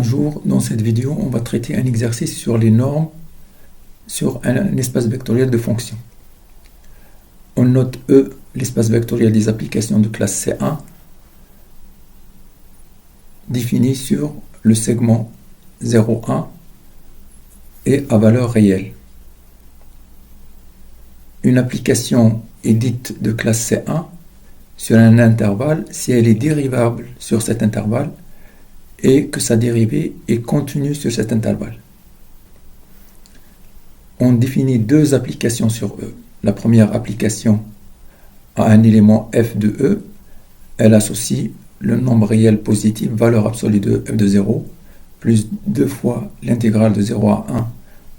Bonjour, dans cette vidéo, on va traiter un exercice sur les normes sur un espace vectoriel de fonctions. On note E, l'espace vectoriel des applications de classe C1, défini sur le segment 0,1 et à valeur réelle. Une application est dite de classe C1 sur un intervalle si elle est dérivable sur cet intervalle et que sa dérivée est continue sur cet intervalle. On définit deux applications sur E. La première application a un élément f de E. Elle associe le nombre réel positif, valeur absolue de f de 0, plus 2 fois l'intégrale de 0 à 1,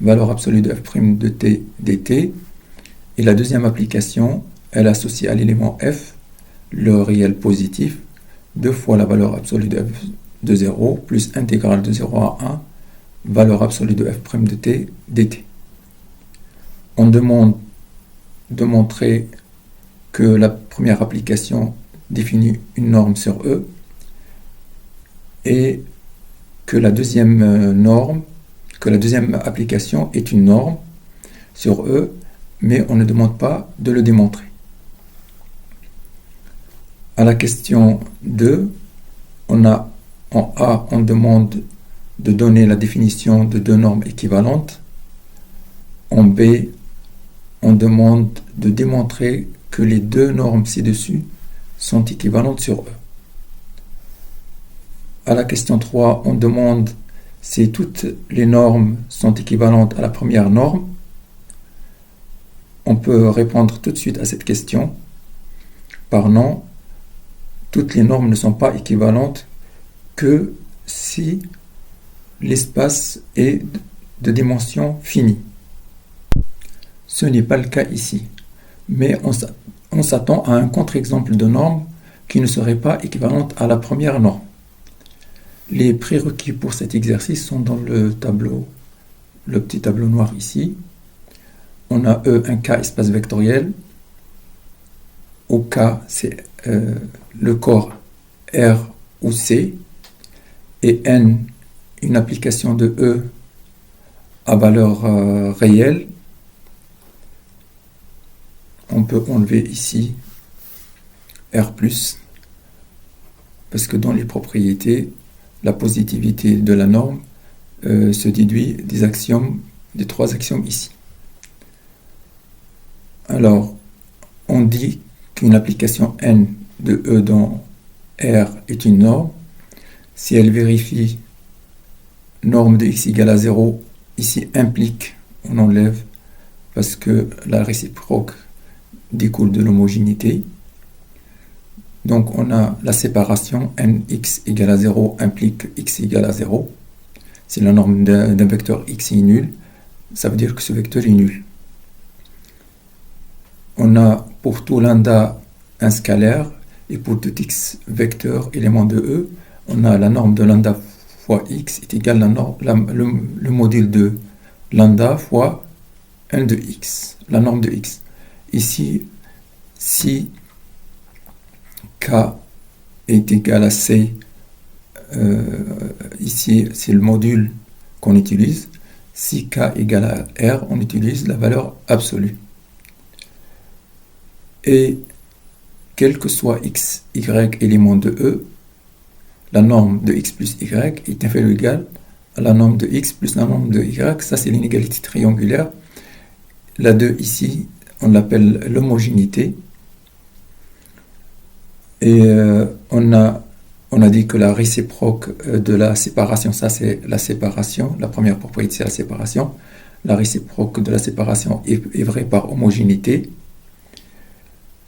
valeur absolue de f' de t dt. Et la deuxième application, elle associe à l'élément f le réel positif, 2 fois la valeur absolue de f de 0, plus intégrale de 0 à 1, valeur absolue de f' de t dt. On demande de montrer que la première application définit une norme sur E et que la deuxième application est une norme sur E, mais on ne demande pas de le démontrer. À la question 2, en A, on demande de donner la définition de deux normes équivalentes. En B, on demande de démontrer que les deux normes ci-dessus sont équivalentes sur E. À la question 3, on demande si toutes les normes sont équivalentes à la première norme. On peut répondre tout de suite à cette question par non. Toutes les normes ne sont pas équivalentes que si l'espace est de dimension finie. Ce n'est pas le cas ici, mais on s'attend à un contre-exemple de norme qui ne serait pas équivalente à la première norme. Les prérequis pour cet exercice sont dans le tableau, le petit tableau noir ici. On a E, un K espace vectoriel. Au K, c'est le corps R ou C. Et N, une application de E à valeur réelle. On peut enlever ici R+, parce que dans les propriétés, la positivité de la norme se déduit des trois axiomes ici. Alors, on dit qu'une application N de E dans R est une norme si elle vérifie norme de x égale à 0, ici implique, on enlève parce que la réciproque découle de l'homogénéité. Donc on a la séparation nx égale à 0 implique x égale à 0. Si la norme d'un vecteur x est nulle, ça veut dire que ce vecteur est nul. On a pour tout lambda un scalaire et pour tout x vecteur élément de E, on a la norme de lambda fois x est égal à le module de lambda fois 1 de x, la norme de x. Ici, si k est égal à c, ici c'est le module qu'on utilise. Si k égale à r, on utilise la valeur absolue. Et quel que soit x, y élément de E, la norme de x plus y est inférieure ou égale à la norme de x plus la norme de y. Ça, c'est l'inégalité triangulaire. La 2 ici, on l'appelle l'homogénéité. Et on a dit que la réciproque de la séparation, ça c'est la séparation, la première propriété c'est la séparation. La réciproque de la séparation est vraie par homogénéité.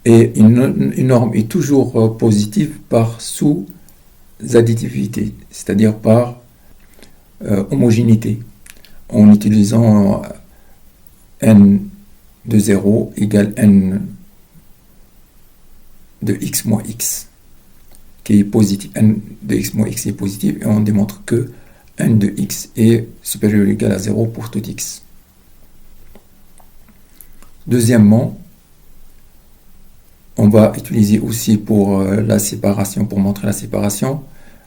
Et une norme est toujours positive par sous-additivité, c'est-à-dire par homogénéité, en utilisant n de 0 égale n de x moins x, qui est positif. N de x moins x est positif, et on démontre que n de x est supérieur ou égal à 0 pour tout x. Deuxièmement, on va utiliser aussi pour la séparation, pour montrer la séparation,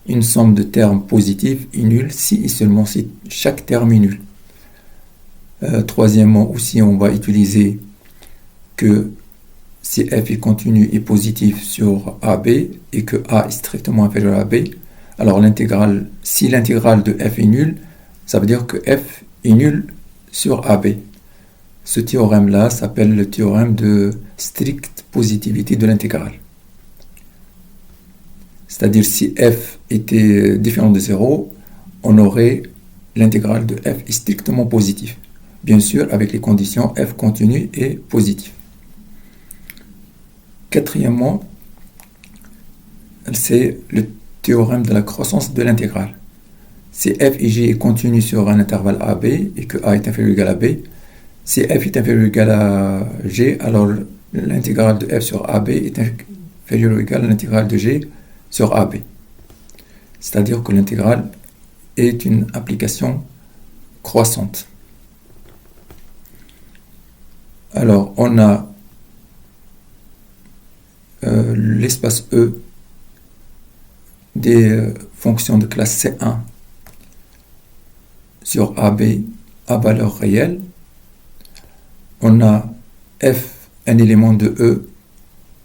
une somme de termes positifs est nulle si et seulement si chaque terme est nul. Troisièmement, aussi, on va utiliser que si f est continu et positif sur AB et que A est strictement inférieur à B, alors si l'intégrale de f est nulle, ça veut dire que f est nul sur AB. Ce théorème-là s'appelle le théorème de stricte positivité de l'intégrale. C'est-à-dire si f était différent de 0, on aurait l'intégrale de f est strictement positive. Bien sûr, avec les conditions f continu et positif. Quatrièmement, c'est le théorème de la croissance de l'intégrale. Si f et g est continu sur un intervalle AB et que a est inférieur ou égal à B, si f est inférieur ou égal à g, alors l'intégrale de f sur AB est inférieure ou égale à l'intégrale de g sur AB. C'est-à-dire que l'intégrale est une application croissante. Alors, on a l'espace E des fonctions de classe C1 sur AB à valeur réelle. On a F, un élément de E.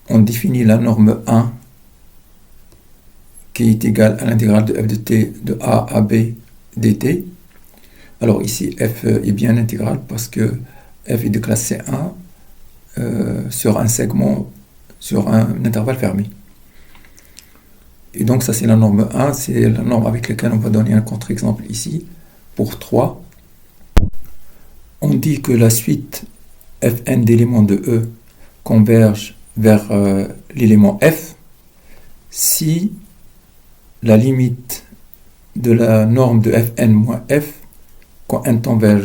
On définit la norme 1 qui est égale à l'intégrale de f de t de a à b dt. Alors ici, f est bien intégrale parce que f est de classe C1 sur un segment, sur un intervalle fermé. Et donc ça c'est la norme 1, c'est la norme avec laquelle on va donner un contre-exemple ici. Pour 3, on dit que la suite fn d'éléments de E converge vers l'élément f si la limite de la norme de fn moins f quand n tend vers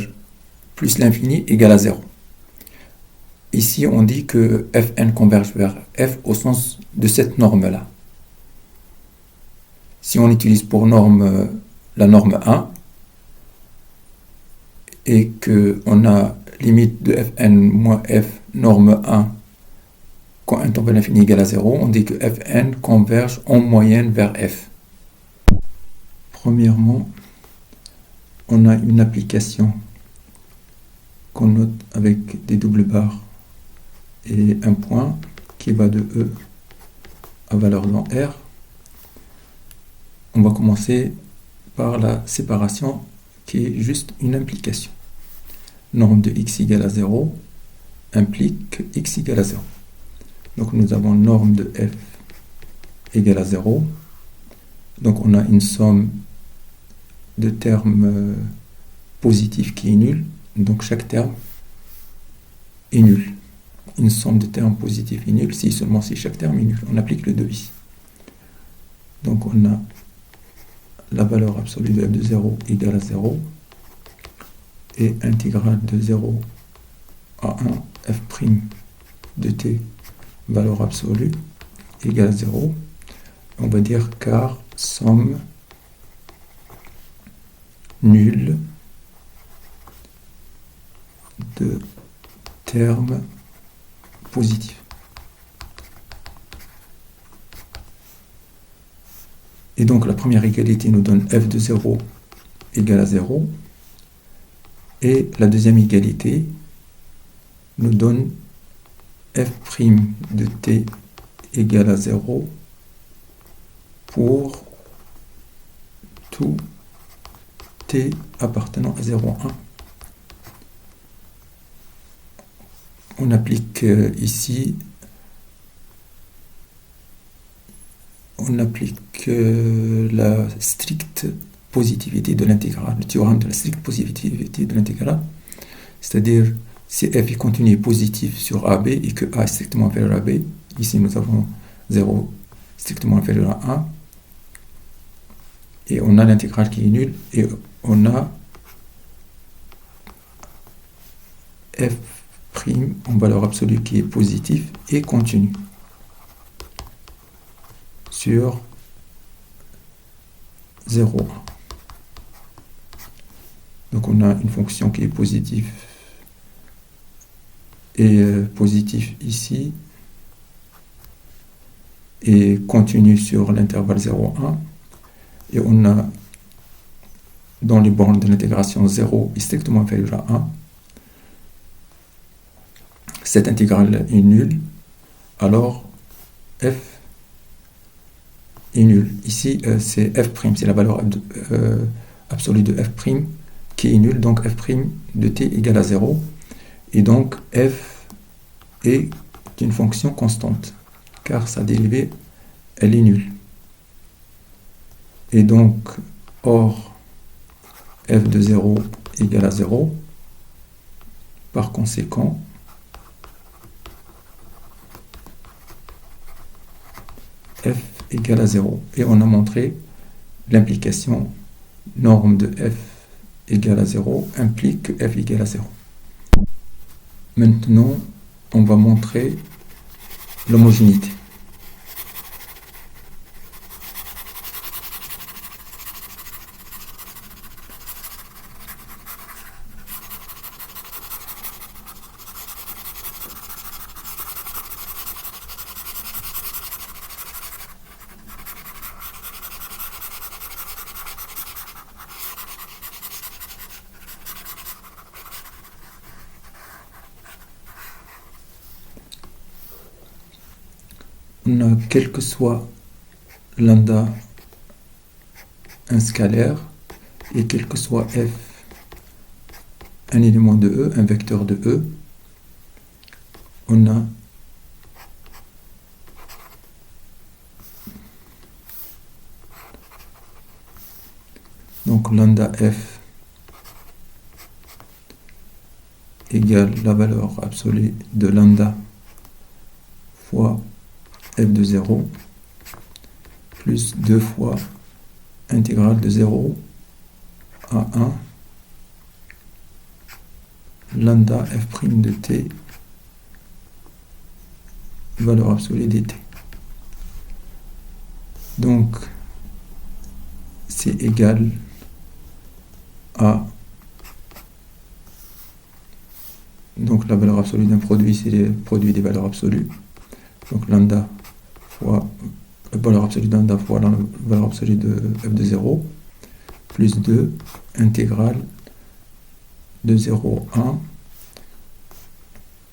plus l'infini égale à 0. Ici, on dit que fn converge vers f au sens de cette norme-là. Si on utilise pour norme la norme 1 et qu'on a limite de fn moins f norme 1 quand n tend vers l'infini égale à 0, on dit que fn converge en moyenne vers f. Premièrement, on a une application qu'on note avec des doubles barres et un point qui va de E à valeur dans R. On va commencer par la séparation qui est juste une implication. Norme de x égale à 0 implique que x égale à 0. Donc nous avons norme de f égale à 0. Donc on a une somme de termes positifs qui est nulle. Donc chaque terme est nul. Une somme de termes positifs est nulle si seulement si chaque terme est nul. On applique le 2 ici. Donc on a la valeur absolue de f de 0 égale à 0 et intégrale de 0 à 1 f' de t valeur absolue égale à 0. On va dire car somme nulle de termes positifs. Et donc la première égalité nous donne f de 0 égale à 0. Et la deuxième égalité nous donne f' de t égale à 0 pour tout t appartenant à 0,1. On applique ici, on applique la stricte positivité de l'intégrale, le théorème de la stricte positivité de l'intégrale, c'est-à-dire si f est continu et positif sur AB et que A est strictement inférieur à B, ici nous avons 0 strictement inférieur à 1, et on a l'intégrale qui est nulle, et on a f' en valeur absolue qui est positif et continu sur 0,1. Donc on a une fonction qui est positive et positif ici et continue sur l'intervalle 0,1. et on a dans les bornes de l'intégration 0 est strictement inférieur à 1, cette intégrale est nulle, alors f est nul. Ici, c'est f', c'est la valeur absolue de f' qui est nulle, donc f' de t égale à 0, et donc f est une fonction constante, car sa dérivée, elle est nulle. Et donc, or, f de 0 égale à 0, par conséquent, f égale à 0. Et on a montré l'implication norme de f égale à 0 implique que f égale à 0. Maintenant, on va montrer l'homogénéité. On a, quel que soit lambda un scalaire et quel que soit f un élément de E, un vecteur de E, on a donc lambda f égale la valeur absolue de lambda fois f de 0 plus 2 fois intégrale de 0 à 1 lambda f' de t valeur absolue dt. Donc c'est égal à, donc la valeur absolue d'un produit, c'est le produit des valeurs absolues, donc lambda fois la valeur absolue de lambda fois la valeur absolue de f de 0 plus 2 intégrale de 0 à 1.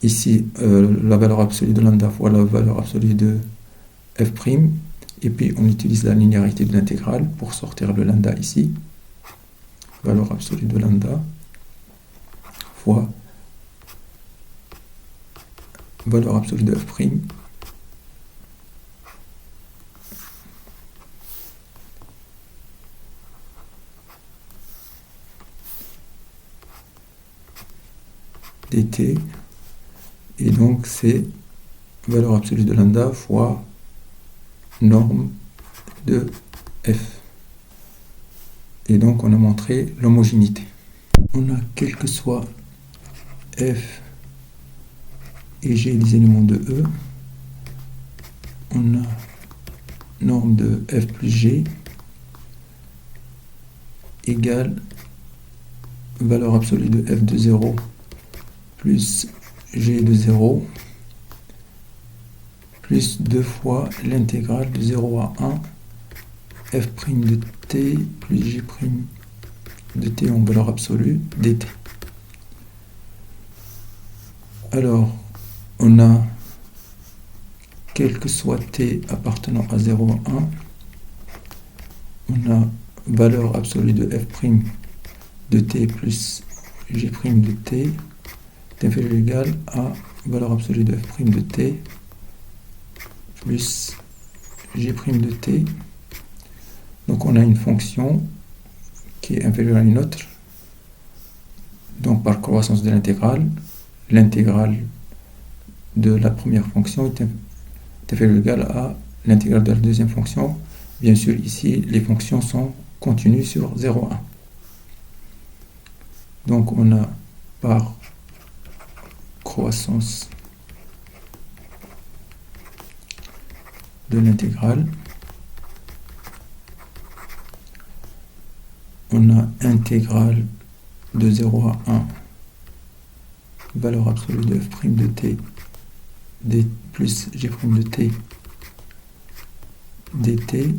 Ici, la valeur absolue de lambda fois la valeur absolue de f', et puis on utilise la linéarité de l'intégrale pour sortir le lambda ici. Valeur absolue de lambda fois valeur absolue de f', dt, et donc c'est valeur absolue de lambda fois norme de f. Et donc on a montré l'homogénéité. On a, quel que soit f et g des éléments de E, on a norme de f plus g égale valeur absolue de f de 0 plus g de 0 plus 2 fois l'intégrale de 0 à 1 f' de t plus g' de t en valeur absolue dt. Alors, on a, quel que soit t appartenant à 0 à 1, on a valeur absolue de f' de t plus g' de t est inférieur ou égal à valeur absolue de f' de t plus g' de t. Donc on a une fonction qui est inférieure à une autre. Donc par croissance de l'intégrale, l'intégrale de la première fonction est inférieure ou égale à l'intégrale de la deuxième fonction. Bien sûr, ici, les fonctions sont continues sur 0, 1. Donc on a par croissance de l'intégrale, on a intégrale de 0 à 1 valeur absolue de f' de t d plus g' de t dt,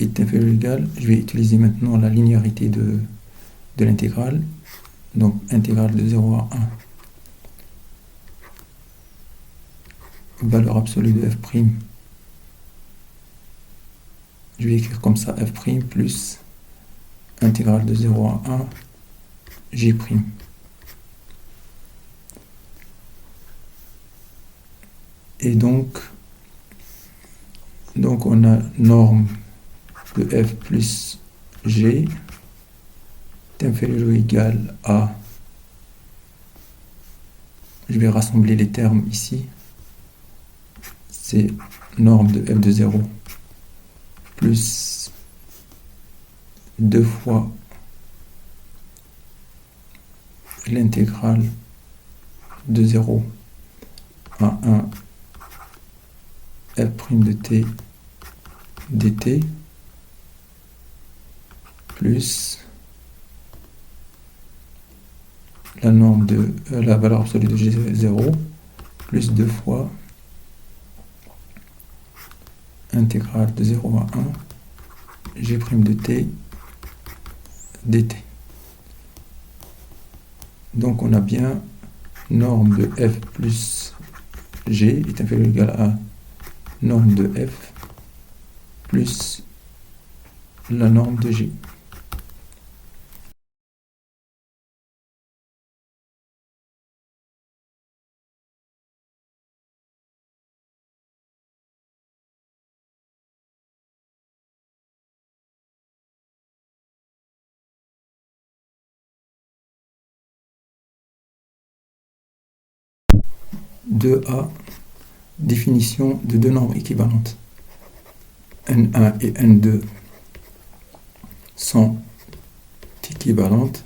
est inférieur ou égal, je vais utiliser maintenant la linéarité de l'intégrale. Donc intégrale de 0 à 1, valeur absolue de f'. Je vais écrire comme ça f' plus intégrale de 0 à 1 g'. Et donc on a norme de f plus g est inférieur ou égal à, je vais rassembler les termes ici, c'est norme de f de 0 plus 2 fois l'intégrale de 0 à 1 f' de t dt plus la norme de la valeur absolue de g0 plus 2 fois intégrale de 0 à 1 g' de t dt. Donc on a bien norme de f plus g est inférieur ou égal à norme de f plus la norme de g. (2a) Définition de deux normes équivalentes. N1 et N2 sont équivalentes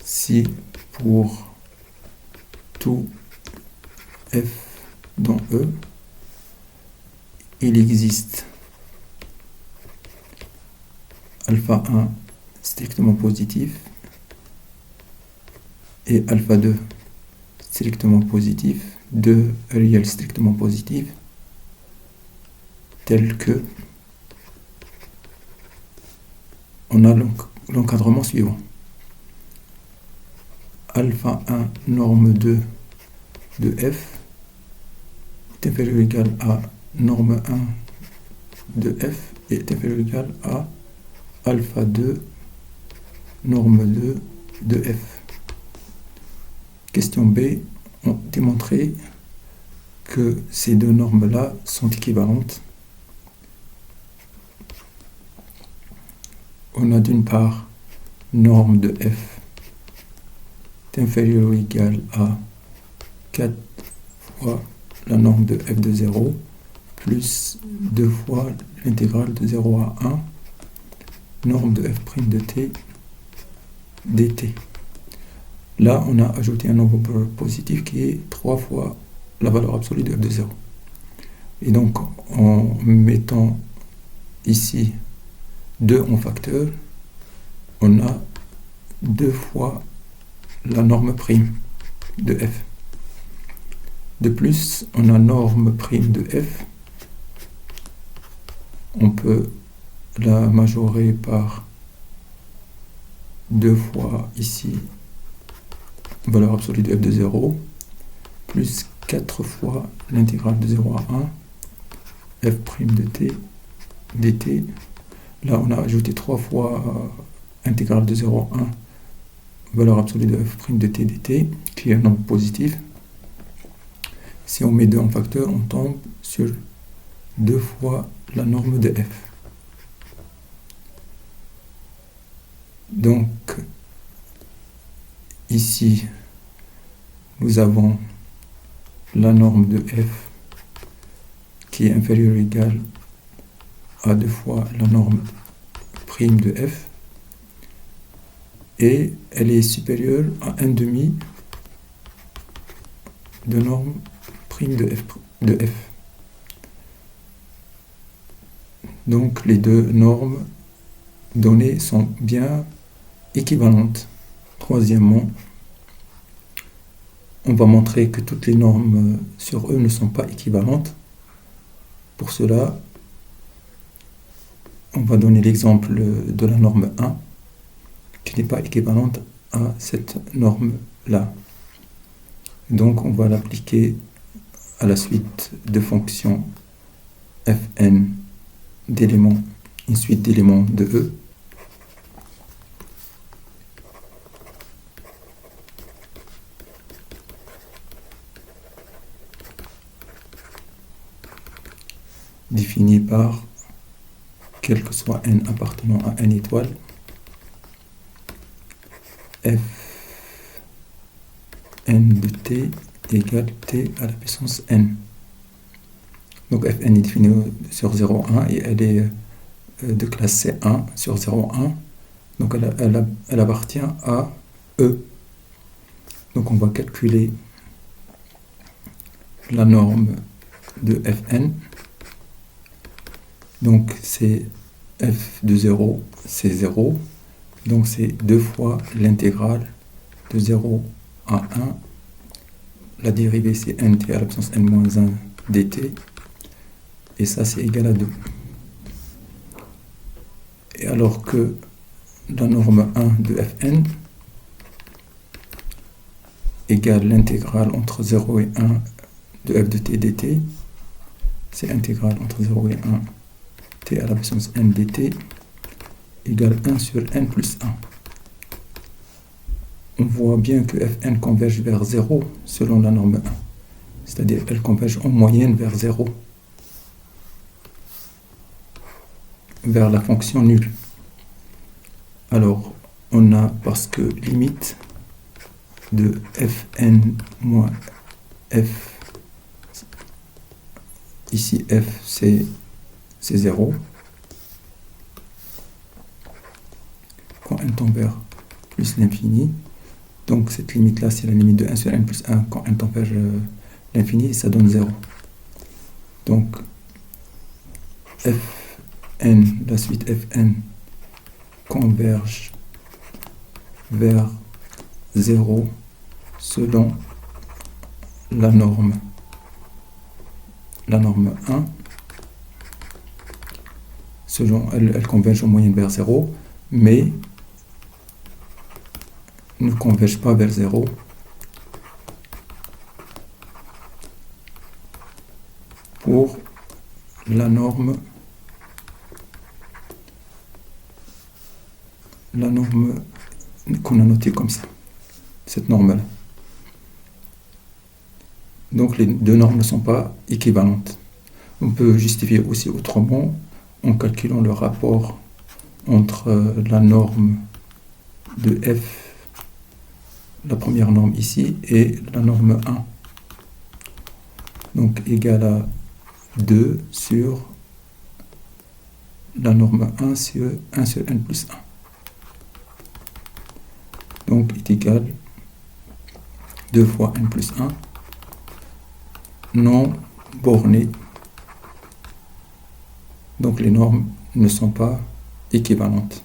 si pour tout f dans E, il existe alpha 1 strictement positif et alpha 2 strictement positif, deux réels strictement positifs, tels que on a l'encadrement suivant. Alpha 1 norme 2 de f est inférieur ou égal à norme 1 de f et est inférieur ou égal à alpha 2 norme 2 de f. Question B, on démontrait que ces deux normes-là sont équivalentes. On a d'une part norme de f est inférieure ou égale à 4 fois la norme de f de 0 plus 2 fois l'intégrale de 0 à 1 norme de f' de t dt. Là, on a ajouté un nombre positif qui est 3 fois la valeur absolue de f de 0. Et donc, en mettant ici 2 en facteur, on a 2 fois la norme prime de f. De plus, on a norme prime de f. On peut la majorer par 2 fois ici valeur absolue de f de 0 plus 4 fois l'intégrale de 0 à 1 f' de t dt. Là, on a ajouté 3 fois intégrale de 0 à 1 valeur absolue de f' de t dt, qui est un nombre positif. Si on met 2 en facteur, on tombe sur 2 fois la norme de f. Donc, ici, nous avons la norme de f qui est inférieure ou égale à 2 fois la norme prime de f, et elle est supérieure à 1 demi de norme prime de f. Donc les deux normes données sont bien équivalentes. Troisièmement, on va montrer que toutes les normes sur E ne sont pas équivalentes. Pour cela, on va donner l'exemple de la norme 1 qui n'est pas équivalente à cette norme-là. Donc, on va l'appliquer à la suite de fonctions fn d'éléments, une suite d'éléments de E. Définie par quel que soit n appartenant à n étoile, f n de t égale t à la puissance n. Donc fn est définie sur 0,1 et elle est de classe C1 sur 0,1. Donc elle appartient à E. Donc on va calculer la norme de fn. Donc c'est f de 0, c'est 0. Donc c'est 2 fois l'intégrale de 0 à 1. La dérivée c'est nt à la puissance n-1 dt. Et ça c'est égal à 2. Et alors que la norme 1 de fn égale l'intégrale entre 0 et 1 de f de t dt, c'est intégrale entre 0 et 1 t à la puissance n dt égale 1 sur n plus 1. On voit bien que fn converge vers 0 selon la norme 1. C'est-à-dire qu'elle converge en moyenne vers 0. Vers la fonction nulle. Alors, on a, parce que limite de fn moins f, ici f c'est 0, quand n tend vers plus l'infini, donc cette limite là c'est la limite de 1 sur n plus 1 quand n tend vers l'infini, ça donne 0. Donc fn, la suite fn converge vers 0 selon la norme 1. Selon, elle converge en moyenne vers 0, mais ne converge pas vers 0 pour la norme qu'on a notée comme ça, cette norme-là. Donc les deux normes ne sont pas équivalentes. On peut justifier aussi autrement en calculant le rapport entre la norme de f, la première norme ici, et la norme 1. Donc égal à 2 sur la norme 1 sur 1 sur n plus 1. Donc est égal 2 fois n plus 1 non borné. Donc les normes ne sont pas équivalentes.